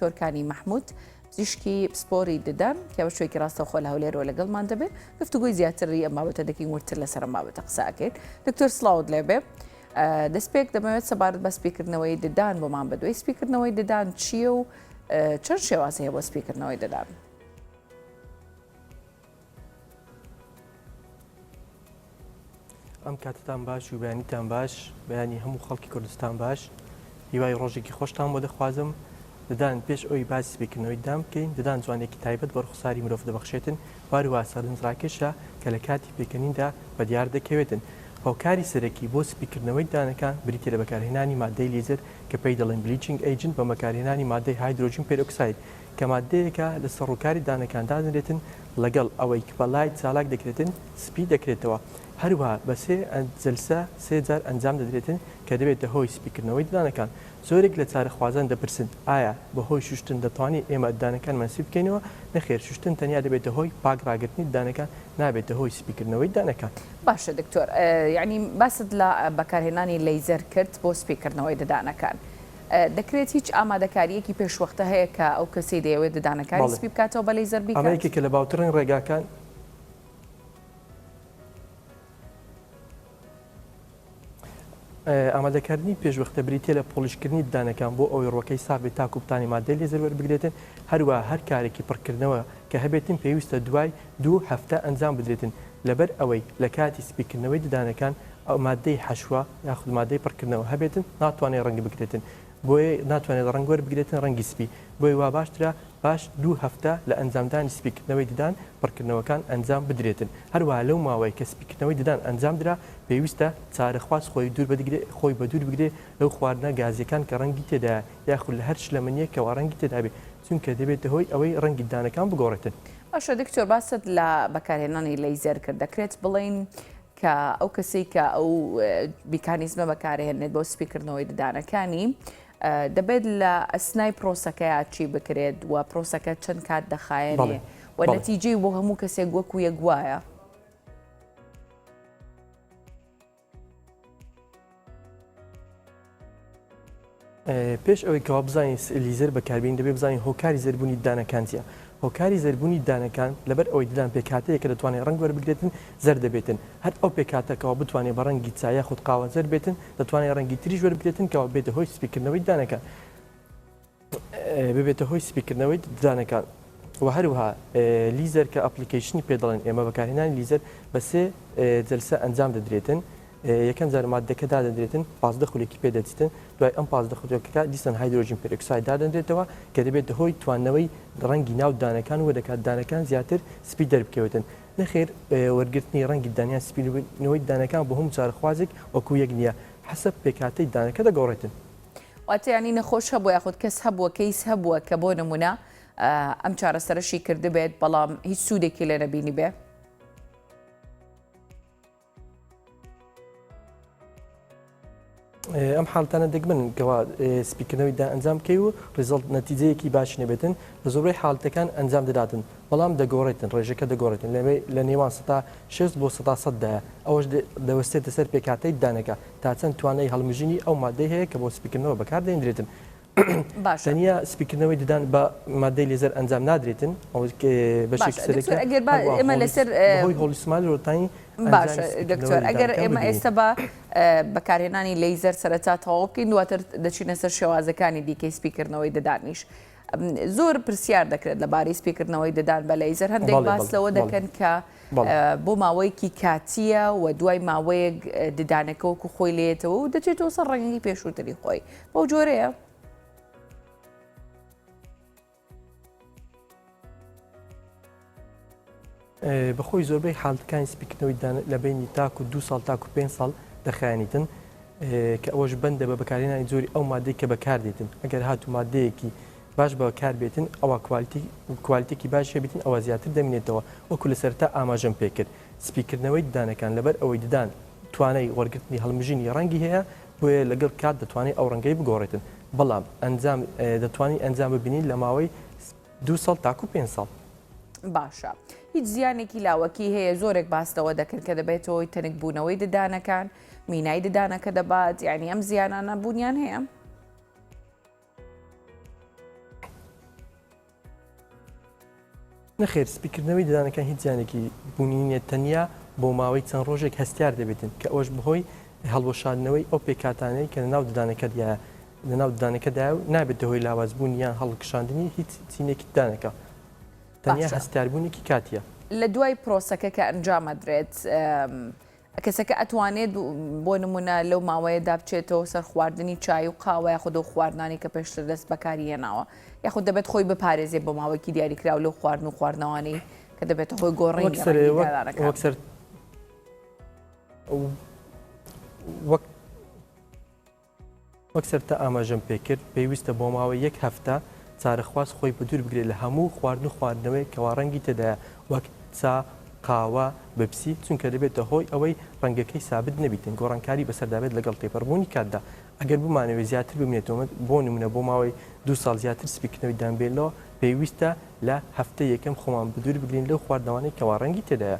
تۆرکانی محمود پزیشکی پسپۆری ددان کە بە شوێکی ڕاستەوخۆ لە هەولێرەوە لەگەڵمان دەبێت گفتوگوی زیاتری ئەم بابەتە دەکەین ورتر لەسەر ئەم بابەتە قساکەین. دکتۆر سڵاوت لێبێ دەستپێک دەمەوێت سەبارەت بە سپیکردنەوەی ددان بۆمان بدوێت. سپیکردنەوەی ددان چییە و چەند شێوازی هەیە بۆ سپیکردنەوەی ددان؟ ئەم کاتتان باش و بەیانیتان باش، بەیانی هەموو خەڵکی کوردستان باش. هیوای ڕۆژێکی خۆشتان بۆ دەخوازم. ددان پێش ئەوی باسی سپیکردنەوەی ددان بکەین، ددان جوانێکی تایبەت بۆ ڕوخساری مرۆڤ دەبەخشێتن، وارووا سەرنجڕاکێشە کە لە کاتی پێکەنیندا بەدیار دەکەوێتن. هۆکاری سەرەکی بۆ سپیکردنەوەی ددانەکان بریتە لە بەکارهێنانی مادەی لیزر کە پێی دەڵێن بلیچینگ ئەیجنت بە بەکارهێنانی مادەی هایدرۆژین پێرۆکساید کە مادەیەکە لە سەرڕووکاری دانەکاندا دەنرێتن لەگەڵ ئەوەی کە بەڵای چالاک دەکرێتن سپی دەکرێتەوە. هەروەها بە جەلسە سێ جار ئەنجام دەدرێتن کە دەبێتە هۆی سپیکردنەوەی ددانەکان. زۆرێک لە چارەخوازان دەپرسن ئایا بەهۆی شوشتن دەتوانێت ئێمە ددانەکانمان سپی بکەینەوە؟ نەخێر، شوشتن تەنیا دەبێتە هۆی پاکڕاگرتنی ددانەکان، نابێتە هۆی سپیکردنەوەی ددانەکان. باشە دکتۆر، یعنی باست لە بەکارهێنانی لەیزەر کرد بۆ سپیکردنەوەی ددانەکان. دەکرێت هیچ ئامادەکاریەکی پێشوەختە هەیە کە ئەو کەسی دەیەوێت ددانەکانی سپی بکاتەوە بە لەیزەر بیکات؟ ئەمەیەکێکە لە باوترین ڕێگاکان ئامادەکردنی پێشوەختە بریتە لە پۆلیشکردنی ددانەکان بۆ ئەوەی ڕۆکەی سابێت تا کوپتانی مادەی لێزەر وەربگرێتن. هەروە هەر کارێکی پڕکردنەوە کە هەبێتن پێویستە دوای 2 هەفتە ئەنجام بدرێتن لەبەر ئەوەی لە کاتی سپیکردنەوەی ددانەکان ئەو مادەی حەشوە یاخود مادەی پڕکردنەوە هەبێتن ناتوانێت ڕەنگ بگرێتن، بۆیە ناتوانێت ڕەنگ وەربگرێتن ڕەنگی سپی، بۆی وا باشترە باش 2 هەفتە لە ئەنجامدانی سپیکردنەوەی ددان پڕکردنەوەکان ئەنجام بدرێتن. هەروەها لەو ماوەی کە سپیکردنەوەی ددان ئەنجام درا پێویستە چارەخواز خۆی بە دوور بگرێت لەو خواردنە گازیەکان کە ڕەنگی تێدایە یاخود لە هەر شلەمەنیە کەوا ڕەنگی تێدا بێت، چونکە دەبێتە هۆی ئەوەی ڕەنگی ددانەکان بگۆڕێتن. باشە دکتۆر، باست لە بەکارهێنانی لەیزەر کرد، دەکرێت بڵین کە ئەو کەسێک کە ئەو میکانیزمە بەکارهێنێت بۆ سپیکردنەوەی ددانەکانی دەبێت لە ئەسنای پرۆسەکەیە چی بکرێت و پرۆسەکە چەند کات دەخایەنێ و نەتیجەی بۆ هەموو کەسێک وەکو یەک وایە؟ پێش ئەوەی کەوا بزانین لیزەر بەکاربیین دەبێت بزانین هۆکاری زەربوونی ددانەکان چییە. هۆکاری زەربوونی ددانەکان لەبەر ئەوەی ددان پێکاتەیە کە دەتوانێت ڕەنگ وەربگرێتن زەر دەبێتن. هەر ئەو پێکاتەکەەوە بتوانێت بە ڕەنگی چایە خودت قاوە زەر بێتن، دەتوانێت ڕەنگی تریش وەربگرێتن کەەوە بێتە هۆی سپیکردنەوەی ددانەکان ببێتە هۆی سپیکردنەوەی ددانەکان. و هەروەها لیزەر کە ئەپلیکیشنی پێ دەڵێن ئێمە بەکارهێنانی لیزەر بە 3 جەلسە ئەنجام دەدرێتن. یەکەم جار مادەکەدا دەدرێتن 15 خولێکی پێدەچیتن، دوای ئەم 15 خولەکە دیسان هایدرۆژین پێرۆکساید دادەنرێتەوە کە دەبێت هۆی توانەوەی ڕەنگی ناو ددانەکان و دەکات ددانەکان زیاتر سپی دەربکەوێتن. نەخێر وەرگرتنی ڕەنگی ددانیان سپینەوەی ددانەکان بۆ هەموو چارەخوازێک وەکو یەک نییە، حەسەب پێکاتەی ددانەکە دەگۆڕێتن. واتەیانی نەخۆش هەبوو یاخود کەس هەبووە کەیس هەبووە کە بۆ نمونە ئەم چارەسەرشی کردبێت بەڵام هیچ سوودێکی لێ نەبینی بێ؟ ئەم حاڵتانە دەگمن کەوا سپیکردنەوەی دا ئەنجام بکەی و ڕێزڵت نەتیجەیەکی باش نەبێتن لە زۆربەی حاڵەتەکان ئەنجام دەداتن، بەڵام دەگۆڕێتن ڕێژەکە دەگۆڕێتن لە نێوان 6 بۆ 100 ئەوەش دەوەستێتە سەر پێکاتەی ددانەکە تا چەند توانای هەڵمژینی ئەو مادەی هەیە کە بۆ سپیکردنەوە بەکار دەهێنرێتن. تەنیا سپیکردنەوەی ددان بە مادەی لێزەر ئەنجام نادرێتن بەشێکی سەرەکی ئێمە لەسەر هۆی هۆلیسمالی ڕۆتانی. باشە دکتۆر، ئەگەر ئێمە ئێستا بە بەکارهێنانی لەیزەر سەرەتا تەواو بکەین دواتر دەچینە سەر شێوازەکانی دیکەی سپیکردنەوەی ددانیش. زۆر پرسیار دەکرێت لەبارەی سپیکردنەوەی ددان بە لەیزەر، هەندێک باس لەوە دەکەن کە بۆ ماوەیەکی کاتیە و دوای ماوەیەک ددانەکە وەکو خۆی لێتەوە و دەچێتەوە سەر ڕەنگی پێشووتری خۆی بەو جۆرەیە. بەخۆی زۆربەی حاڵەتەکانی سپیکردنەوەی لە بینی تاکو 2 ساڵ تاکو 5 ساڵ دەخایەنیتن کە ئەوەش بەندە بە بەکارهێنانی زۆری ئەو مادەی کە بەکاردێتن. ئەگەر هاتوو مادەیەکی باش بەکار بێتن ئەوە کوالیتێکی باش هەبێتن ئەوە زیاتر دەمێنێتەوە وەکو لە سەرتا ئاماژەم پێکرد. سپیکردنەوەی ددانەکان لەبەر ئەوەی ددان توانای وەرگرتنی هەڵمژینی ڕەنگی هەیە بۆیە لەگەڵ کات دەتوانێت ئەو ڕەنگەی بگۆڕێتن، بەڵام دەتوانانی ئەنجام ببینین لە ماوەی 2 ساڵ تاکو 5 ساڵ. باشە، هیچ زیانێکی لاوەکی هەیە زۆرێک باستەوە دەکرد کە دەبێتەوەی تەنکبوونەوەی ددانەکان، مینای ددانەکە دەبات، یعنی ئەم زیانانە بوونیان هەیە؟ نەخێر سپیکردنەوەی ددانەکان هیچ زیانێکی بوونینە تەنیا بۆ ماوەی چەند ڕۆژێک هەستیار دەبێتن کە ئەوش بەهۆی هەڵوەشاندنەوەی ئەو پێکاتانەی کە ناو ددانەکەدایە لەناو ددانەکەدایە و نابێت هۆی لاوازبوون یان هەڵکشاندنی هیچ چینێکی ددانەکە تەنیا هەستیاربوونێکی کاتیە. لە دوای پرۆسەکە کە ئەنجامەدرێت کەسەکە ئەتوانێت بۆ نمونە لەو ماوەیەدا بچێتەوە سەر خواردنی چای و قاوە یاخود و خواردنانی کە پێشتر دەست بەکاری هێناوە یاخود دەبێت خۆی بپارێزێ بۆ ماوەیەکی دیاریکراو لەو خواردن و خواردنەوەی کە دەبێت خۆی گۆڕی وەک سەرتا ئاماژەم پێکرد پێویستە بۆ ماوەی یەک هەفتە چارەخواست خۆی بە دوور بگرێت لە هەموو خواردن و خواردنەوەی کەوا ڕەنگی تێدایە وەک چا قاوە بەپسی چونکە دەبێتە هۆی ئەوەی ڕەنگەکەی سابت نەبیتن گۆڕانکاری بەسەردابێت لەگەڵ تێپەڕبوونی کاتدا ئەگەر بمانەوێت زیاتر بمێتەوە بۆ نمونە بۆ ماوەی 2 ساڵ زیاتر سپیکردنەوەی دامبێتەوە پێویستە لە هەفتە یەکەم خۆمان بە دوور بگرین لەو خواردنەوەی کەوا ڕەنگی تێدایە.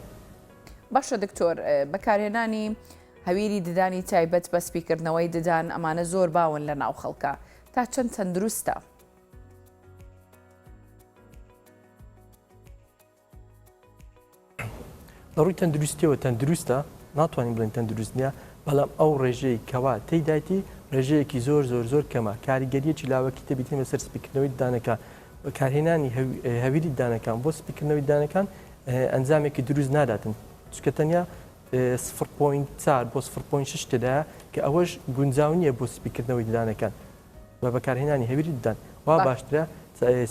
باشە دکتۆر بەکارهێنانی هەویری ددانی تایبەت بە سپیکردنەوەی ددان ئەمانە زۆر باون لە ناو خەڵکە تا چەند تەندروستە؟ ڕووی تەندروستیەوە تەندروستە ناتوانین بڵین تەندروست نییە بەڵام ئەو ڕێژەی کەوا تێیدایەتی ڕێژەیەکی زۆر کەمە کاریگەریەکی لاوەکی تێبیتین بەسەر سپیکردنەوەی ددانەکان بەکارهێنانی هەویری ددانەکان بۆ سپیکردنەوەی ددانەکان ئەنجامێکی دروست ناداتن چکە تەنیا 0.4 بۆ 0.6 تێدایە کە ئەوەش گونجاو نییە بۆ سپیکردنەوەی ددانەکان بە بەکارهێنانی هەویری ددان وا باشترە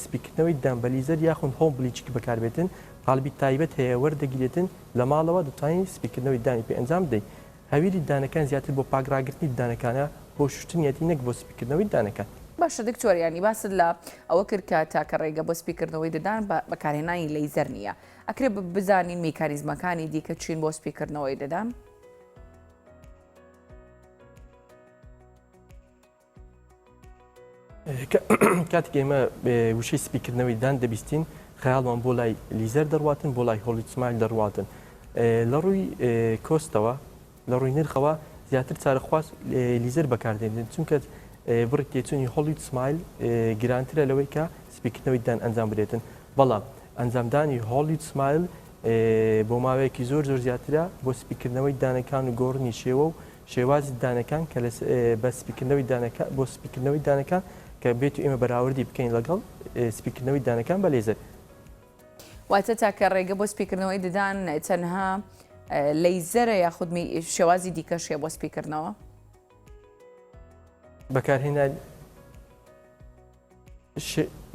سپیکردنەوەی ددان بە لیزەر یاخود هۆم بلیچکی بەکاربێتن قالبی تایبەت هەیە وەردەگیرێتن لە ماڵەوە دەتوانین سپیکردنەوەی ددانی پێ ئەنجام بدەین هەویری ددانەکان زیاتر بۆ پاگراگرتنی ددانەکانە بۆ شوشتنیەتی نەک بۆ سپیکردنەوەی ددانەکان. باشە دکتۆریانی باست لە ئەوە کرد کە تاکە ڕێگە بۆ سپیکردنەوەی ددان بەکارهێنانی لەیزەر نییە ئەکرێ بزانین میکانیزمەکانی دیکە چین بۆ سپیکردنەوەی ددان؟ کاتێک ئێمە وشەی سپیکردنەوەی ددان دەبیستین خەیاڵمان بۆ لای لیزەر دەڕواتن بۆ لای هۆڵی سمایل دەڕواتن لە ڕووی کۆستەوە لە ڕووی نرخەوە زیاتر چارەخواست لیزەر بەکاردێنن چونکە بڕی تێچوونی هۆڵی سمایل گرانترە لەوەی کە سپیکردنەوەی ددان ئەنجام بدرێتن بەڵام ئەنجامدانی هۆڵی سمایل بۆ ماوەیەکی زۆر زیاترە بۆ سپیکردنەوەی ددانەکان و گۆڕنی شێوە و شێوازی ددانەکان کە بە سپیکردنەوەی بۆ سپیکردنەوەی ددانەکان کە بێت و ئێمە بەراوردی بکەین لەگەڵ سپیکردنەوەی ددانەکان بە لێزەر. واتە تاکە ڕێگە بۆ سپیکردنەوەی ددان تەنها لەیزەرە یاخود شێوازی دیکەشیە بۆ سپیکردنەوە؟ بەکارهێنان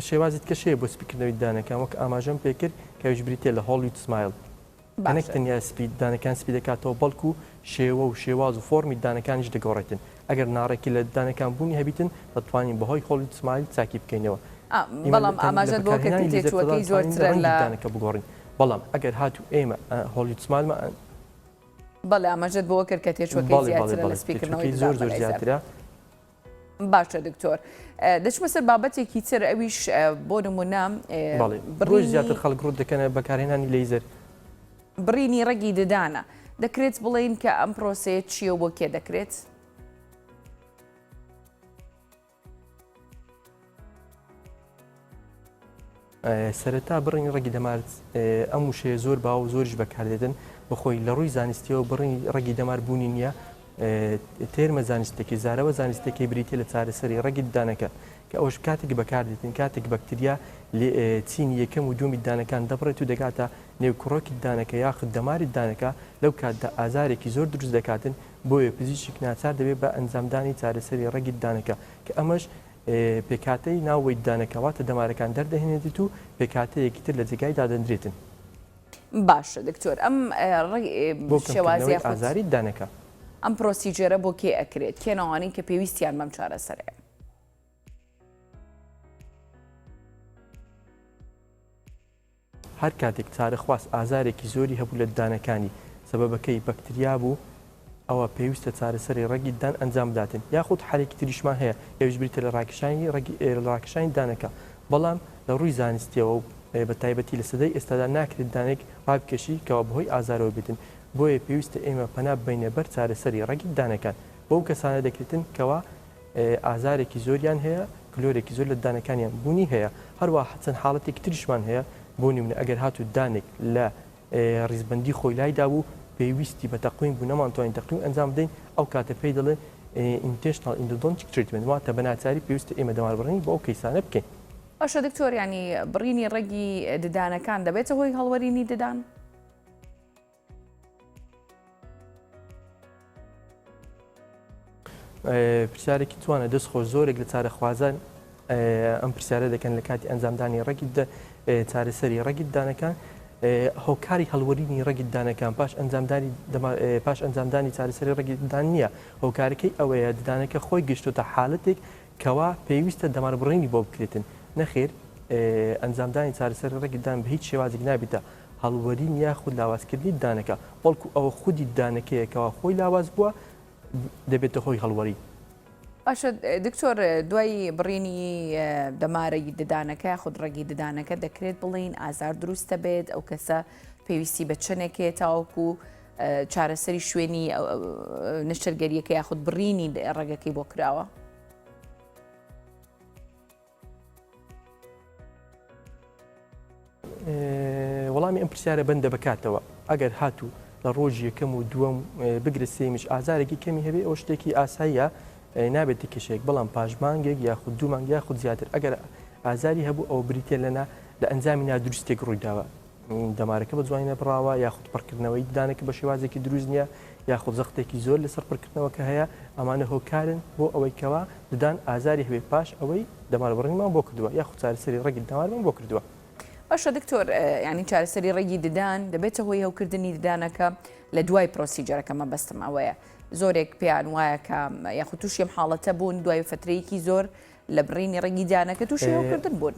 شێوازیت کە شەیە بۆ سپیکردنەوەی ددانەکان وەک ئاماژەم پێکرد کەویش بریتێ لە هۆڵی سمایل نەک تەنیا ددانەکان سپی دەکاتەوە بەڵکو شێوە و شێواز و فۆرمی ددانەکانیش دەگۆڕێتن ئەگەر ناڕێکی لە ددانەکان بوونی هەبیتن دەتوانین بەهۆی هۆڵی سمایل چاکی بکەینەوە. بەڵام ئاماژەت بۆ کە تێچووەکەی زۆرترە ددانەکە بگۆڕین بەڵام ئەگەر هاتوو ئێمە هۆڵی سمایلمە بەڵێ ئاماژەت بۆ کرد کە تێچووەکەی زیاترە لە سپیکردنەوەی زۆر زیاترە. باشە دکتۆر دەچمە سەر بابەتێکی تر ئەویش بۆ نمونە بڕۆژ زیاتر خەڵک ڕوو دەکەنە بەکارهێنانی لەیزەر بڕینی ڕەگی ددانە دەکرێت بڵین کە ئەم پرۆسەیە چییە و بۆ کێ دەکرێت؟ سەرەتا بڕینی ڕەگی دەمار ئەم وشەیە زۆر باو و زۆریش بەکاردێتن بەخۆی لە ڕووی زانستیەوە بڕینی ڕەگی دەمار بوونی نییە تێرمە زانستێکی زارەوە زانستێکی بریتە لە چارەسەری ڕەگی ددانەکە کە ئەوش کاتێک بەکاردێتن کاتێک بەکتریا چینی یەکەم و دومی ددانەکان دەبڕێت و دەکاتە نێوکڕۆکی ددانەکە یاخود دەماری ددانەکە لەو کاتدا ئازارێکی زۆر دروست دەکاتن بۆیە پزیشک ناچار دەبێت بە ئەنجامدانی چارەسەری ڕەگی ددانەکە کە ئەمەش پێکاتەی ناوەی ددانەکەواتە دەمارەکان دەردەهێنێت و پێکاتەیەکی تر لە جێگای دادەنرێتن. باشە دکتۆر ئەم شێوازی ئازاری ددانەکە ئەم پرۆسیجەرە بۆ کێ ئەکرێت کێنەوانی کە پێویستیان بەم چارەسەرەیە؟ هەر کاتێک چارەخواست ئازارێکی زۆری هەبوو لە ددانەکانی سەبەبەکەی بەکتریا بوو ئەوە پێویستە چارەسەری ڕەگی ددان ئەنجام بداتن یاخود حالێکی تریشمان هەیە ئێوش بریتە لە ڕاکێشانی ددانەکە بەڵام لە ڕووی زانستیەوە و بە تایبەتی لە سەدەی ئێستادا ناکرێت ددانێک ڕابکەشی کەەوە بەهۆی ئازارەوە بێتن بۆیە پێویستە ئێمە پەنا بینە بەر چارەسەری ڕەگی ددانەکان بۆ کەسانە دەکرێتن کەوا ئازارێکی زۆریان هەیە کلۆرێکی زۆر لە ددانەکانیان بوونی هەیە هەروە چەند حاڵەتێکی تریشمان هەیە بۆ نمونە ئەگەر هاتو دانێک لە ڕیزبەندی خۆی لایدا بوو پێویستی بە تەقویم بوو نەمانتوانین تەقویم ئەنجام بدەین ئەو کاتە پێی دەڵێ international endodontic treatment واتە بە ناچاری پێویستە ئێمە دەماربڕینی بۆ ئەو کەیسانە بکەین. باشە دکتۆر ینی بڕینی ڕێگی ددانەکان دەبێتە هۆی هەڵوەرینی ددان؟ پرسیارێکی توانە دەستخۆش زۆرێک لە چارەخوازان ئەم پرسیارە دەکەن لە کاتی ئەنجامدانی ڕێگی چارەسەری ڕێگی ددانەکان هۆکاری هەڵوەرینی ڕێگی ددانەکان پاش ئەنجامدانی چارەسەری ڕێگی ددان نییە هۆکارەکەی ئەوەیە ددانەکە خۆی گەشتوتە حاڵەتێک کەوا پێویستە دەماربڕینی بۆ بکرێتن نەخێر ئەنجامدانی چارەسەری ڕێگی ددان بە هیچ شێوازێک نابێتە هەڵوەرین یاخود لاوازکردنی ددانەکە بەڵکو ئەوە خودی ددانەکەیەکەوە خۆی لاواز بووە دەبێتە هۆی هەڵوەری. باشە دکتۆر دوای بڕینی دەمارەی ددانەکە خود ڕێگی ددانەکە دەکرێت بڵین ئازار دروستە بێت ئەو کەسە پێویستی بە چنێکێ تاوەکو چارەسەری شوێنی نشتەرگەریەکە یاخود بڕینی ڕێگەکەی بۆ کراوە. وەڵامی ئەم پرسیارە بەندە بکاتەوە ئەگەر هاتوو لە ڕۆژی یەکەم و دووەم بگرە سێمیش ئازارێکی کەمی هەبێ ئەو شتێکی ئاساییە نابێتی کێشەیەک بەڵام پاشمانگێک یاخود دوو مانگ یاخود زیاتر ئەگەر ئازاری هەبوو ئەو بریتێ لەنا لە ئەنجامی نادروستێک ڕوویداوە دەمارەکە بە جوانە بڕاوە یاخود پڕکردنەوەی ددانەکە بە شێوازێکی دروست نییە یاخود زەختێکی زۆر لەسەر پڕکردنەوەکە هەیە ئەمانە هۆکارن بۆ ئەوەی کەوا ددان ئازاری هەبێ پاش ئەوەی دەماربڕینمان بۆ کردووە یاخود چارەسەری ڕێگی دەمارمان بۆ کردووە. باشە دکتۆر ینی چارەسەری ڕێگی ددان دەبێتە هۆی هەوکردنی ددانەکە لە دوای پرۆسیجەرەکە مەبەستم ئەوەیە زۆرێک پێیان وایە کە یاخود تووشیم حاڵەتە بوون دوای فترەیەکی زۆر لە بڕینی ڕێگی ددانەکە تووشی هەوکردن بوون.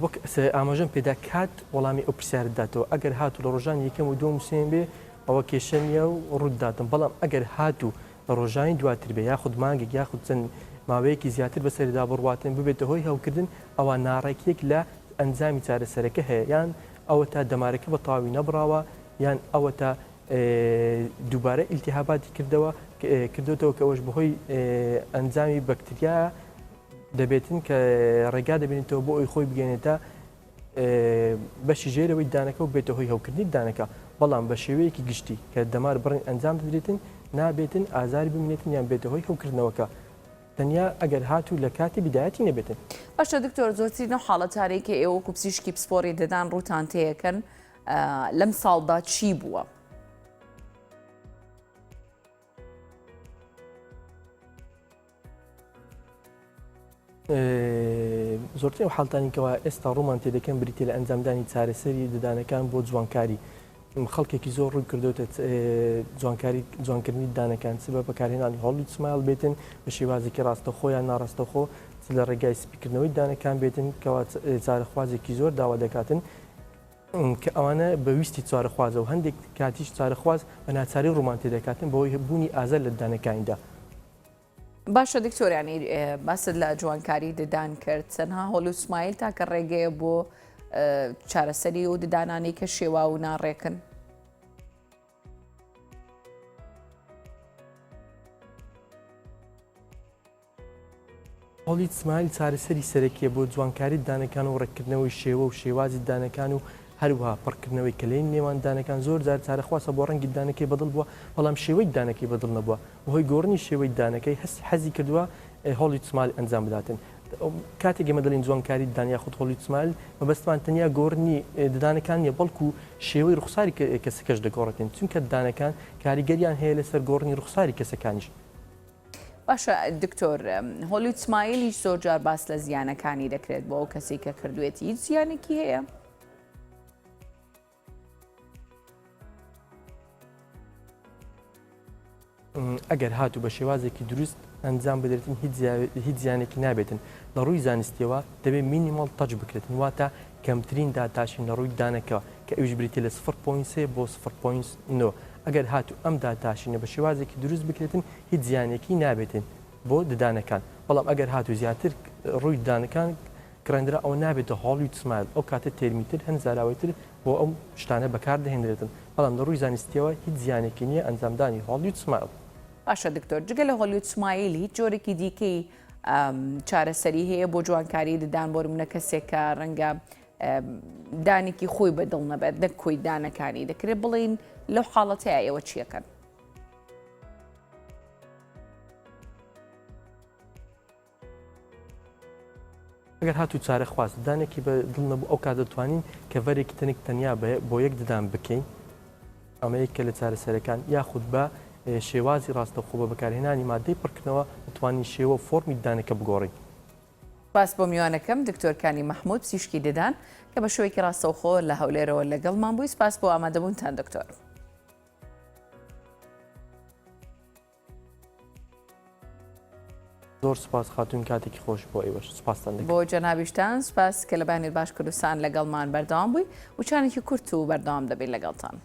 وەک ئاماژەم پێدا کات وەڵامی ئەو پرسیارت داتەوە ئەگەر هاتوو لە ڕۆژان یەکەم و دووەم سێم بێ ئەوە کێشە نیە و ڕووداتم بەڵام ئەگەر هاتوو لە ڕۆژانی دواتر بێ یاخود مانگێک یاخود چەند ماوەیەکی زیاتر بەسەردا بڕواتن ببێتە هۆی هەوکردن ئەوە ناڕێکیەک لە ئەنجامی چارەسەرەکە هەیە یان ئەوە تا دەمارەکە بە تەواوی نەبراوە یان ئەوە تا دووبارە ئیلتیهاباتی کردوتەوە کە ئەوەش بەهۆی ئەنجامی بەکتریا دەبێتن کە ڕێگا دەبێنێتەوە بۆ ئەوی خۆی بگەێنێتە بەشی ژێرەوەی ددانەکە و بێتە هۆی هەوکردنی ددانەکە بەڵام بە شێوەیەکی گشتی کە دەمار بڕین ئەنجام دەدرێتن نابێتن ئازاری بمێنێتن یان بێتە هۆی هەوکردنەوەکە تەنیا ئەگەر هاتوو لە کاتی بیدایەتی نەبێتن. باشە دکتۆر زۆرترینەوە حاڵەتارێکی ئێوەکو پزیشکی پسپۆری ددان ڕووتان تێیەکەن لەم ساڵدا چی بووە؟ زۆرترین و حاڵتانیکەوە ئێستا ڕوومان تێدەکەن بریتێ لە ئەنجامدانی چارەسەری ددانەکان بۆ جوانکاری خەڵکێکی زۆر ڕووی کردوتە جوانکردنی ددانەکان چ بە بەکارهێنانی هۆڵی سمایل بێتن بە شێوازێکی ڕاستەخۆیان ناڕاستەخۆ لە ڕێگای سپیکردنەوەی ددانەکان بێتن کەوا چارەخوازێکی زۆر داوا دەکاتن کە ئەوانە بەویستی چارەخوازە و هەندێک کاتیش چارەخواز بە ناچاری ڕوومان تێدەکاتن بەوەی بوونی ئازار لە ددانەکانیدا. باشە دکتۆریانی باست لە جوانکاری ددان کرد چەندها هۆڵ و سمایل تاکە ڕێگەیە بۆ چارەسەری و ددانانی کە شێوا و ناڕێکن. هۆڵی سمایل چارەسەری سەرەکیە بۆ جوانکاری ددانەکان و ڕێککردنەوەی شێوە و شێوازی ددانەکان و هەروەها پڕکردنەوەی کلەی نێوان ددانەکان زۆر جار چارەخواسە بۆ ڕەنگی ددانەکەی بەدڵ بووە بەڵام شێوەی ددانەکەی بەدڵ نەبووە بەهۆی گۆڕنی شێوەی ددانەکەی حەزی کردووە هۆڵی سمایل ئەنجام بداتن. کاتێک ئێمە دەڵین جوانکاری ددان یاخود هۆڵی سمایل مەبەستمان تەنیا گۆڕنی ددانەکان نیە بەڵکو شێوەی ڕوخساری کەسەکەش دەگۆڕێتن چونکە ددانەکان کاریگەریان هەیە لەسەر گۆڕنی ڕوخساری کەسەکانیش. باشە دکتۆر هۆلی سمایلیش زۆر جار باس لە زیانەکانی دەکرێت بۆ ئەو کەسی کە کردوێتی هیچ زیانێکی هەیە؟ ئەگەر هاتوو بە شێوازێکی دروست ئەنجام بدرێتن هیچ زیانێکی نابێتن لە ڕووی زانستیەوە دەبێت مینیمال تەچ بکرێتن واتە کەمترین داتاشین لە ڕووی ددانەکەەوە کە ئەوش بریتێ لە 0.3 بۆ 0.9 ئەگەر هاتوو ئەم داتاشینە بە شێوازێکی دروست بکرێتن هیچ زیانێکی نابێتن بۆ ددانەکان بەڵام ئەگەر هاتوو زیاتر ڕووی ددانەکان کڕندرا ئەو نابێتە هۆڵی سمایل ئەو کاتە تێرمیتر هەند زاراوەیتر بۆ ئەو شتانە بەکار دەهێنرێتن بەڵام لە ڕووی زانستیەوە هیچ زیانێکی نییە ئەنجامدانی هۆڵی سمایل. باشە دکتۆر جگە لە هۆلیوود سمایل هیچ جۆرێکی دیکەی چارەسەری هەیە بۆ جوانکاری ددان بۆ منە کەسێک کە ڕەنگە دانێکی خۆی بەدڵ نەبێت نەکۆی دانەکانی دەکرێت بڵین لەو حاڵەتەیە ئێوە چیەکەن؟ ئەگەر هاتوو چارە خواست دانێکی بە دڵ نەبوو ئەو کات دەتوانین کە ڤەرێکی تەنێک تەنیا بۆ یەک ددان بکەین ئەمەیەکە لە چارەسەرەکان یاخود بە شێوازی ڕاستەوخۆ بە بەکارهێنانی مادەی پڕکردنەوە دەتوانین شێوە فۆرمی دانەکە بگۆڕین. باس بۆ میوانەکەم دکتۆرکانی مەحموود پزیشکی ددان کە بە شوەیەکی ڕاستەوخۆ لە هەولێرەوە لەگەڵمان بووی سپاس بۆ ئامادەبوونتان دکتۆر. زۆر سپاس خاتون کاتێکی خۆش بۆ ئێوەش سپاسان دەکەم. بۆ جەنابیشتان سپاس کە لە بانێت باش کوردستان لەگەڵمان بەردەوام بووی وچانێکی کورت و بەردەوام دەبێت لەگەڵتان.